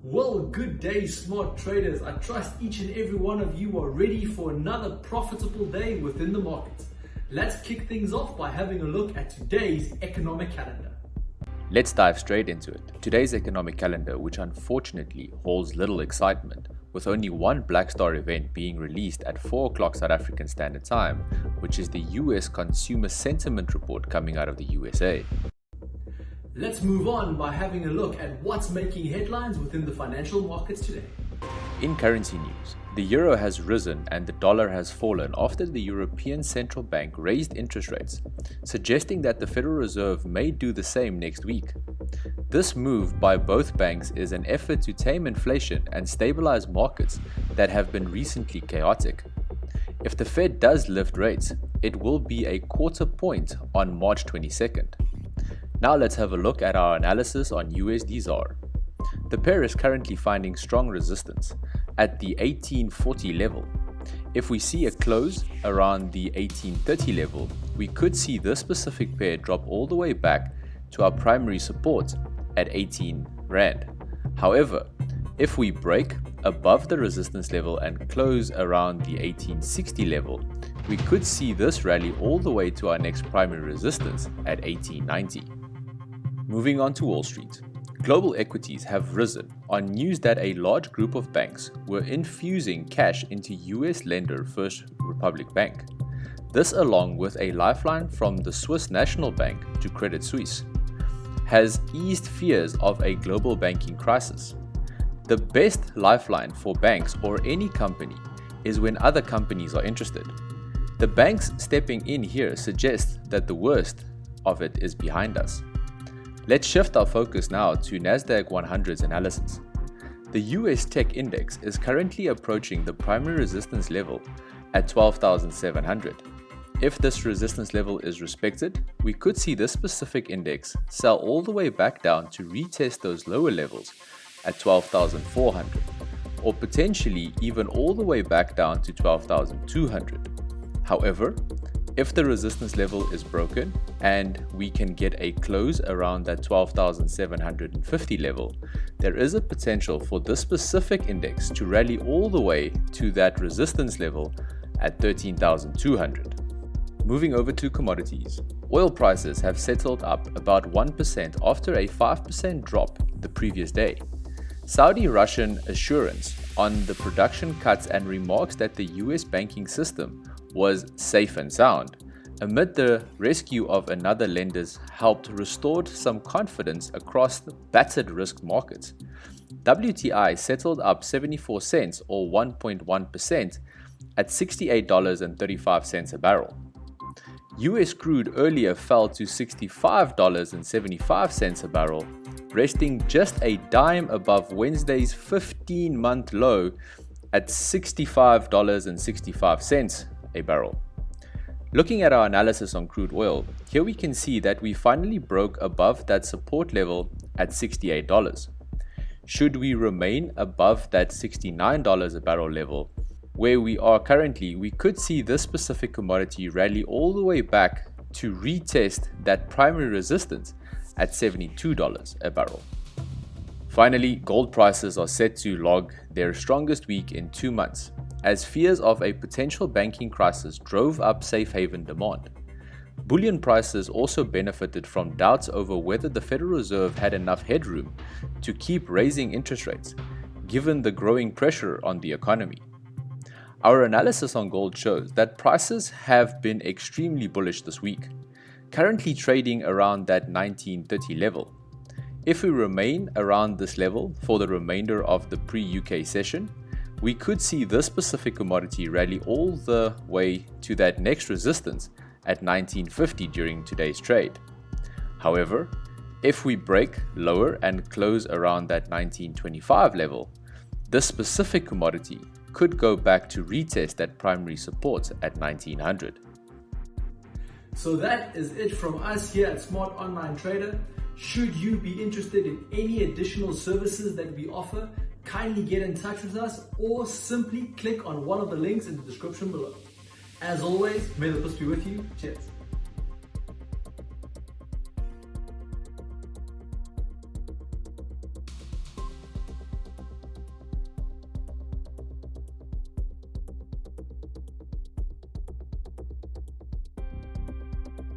Well, good day, smart traders. I trust each and every one of you are ready for another profitable day within the markets. Let's kick things off by having a look at today's economic calendar. Let's dive straight into it. Today's economic calendar, which unfortunately holds little excitement, with only one Black Star event being released at 4 o'clock South African Standard Time, which is the US Consumer Sentiment Report coming out of the USA. Let's move on by having a look at what's making headlines within the financial markets today. In currency news, the euro has risen and the dollar has fallen after the European Central Bank raised interest rates, suggesting that the Federal Reserve may do the same next week. This move by both banks is an effort to tame inflation and stabilize markets that have been recently chaotic. If the Fed does lift rates, it will be a quarter point on March 22nd. Now let's have a look at our analysis on USD ZAR. The pair is currently finding strong resistance at the 1840 level. If we see a close around the 1830 level, we could see this specific pair drop all the way back to our primary support at 18 Rand. However, if we break above the resistance level and close around the 1860 level, we could see this rally all the way to our next primary resistance at 1890. Moving on to Wall Street. Global equities have risen on news that a large group of banks were infusing cash into US lender First Republic Bank. This, along with a lifeline from the Swiss National Bank to Credit Suisse, has eased fears of a global banking crisis. The best lifeline for banks or any company is when other companies are interested. The banks stepping in here suggest that the worst of it is behind us. Let's shift our focus now to Nasdaq 100's analysis. The US Tech Index is currently approaching the primary resistance level at 12,700. If this resistance level is respected, we could see this specific index sell all the way back down to retest those lower levels at 12,400, or potentially even all the way back down to 12,200. However, if the resistance level is broken and we can get a close around that 12,750 level, there is a potential for this specific index to rally all the way to that resistance level at 13,200. Moving over to commodities. Oil prices have settled up about 1% after a 5% drop the previous day. Saudi-Russian assurance on the production cuts and remarks that the US banking system was safe and sound amid the rescue of another lenders helped restore some confidence across the battered risk markets. WTI settled up 74 cents or 1.1% at $68.35 a barrel. US crude earlier fell to $65.75 a barrel, resting just a dime above Wednesday's 15-month low at $65.65 a barrel. Looking at our analysis on crude oil, here we can see that we finally broke above that support level at $68. Should we remain above that $69 a barrel level, where we are currently, we could see this specific commodity rally all the way back to retest that primary resistance at $72 a barrel. Finally, gold prices are set to log their strongest week in 2 months, as fears of a potential banking crisis drove up safe haven demand. Bullion prices also benefited from doubts over whether the Federal Reserve had enough headroom to keep raising interest rates, given the growing pressure on the economy. Our analysis on gold shows that prices have been extremely bullish this week, currently trading around that 1930 level. If we remain around this level for the remainder of the pre-UK session, we could see this specific commodity rally all the way to that next resistance at 1950 during today's trade. However, if we break lower and close around that 1925 level, this specific commodity could go back to retest that primary support at 1900. So that is it from us here at Smart Online Trader. Should you be interested in any additional services that we offer, kindly get in touch with us or simply click on one of the links in the description below. As always, may the peace be with you. Cheers.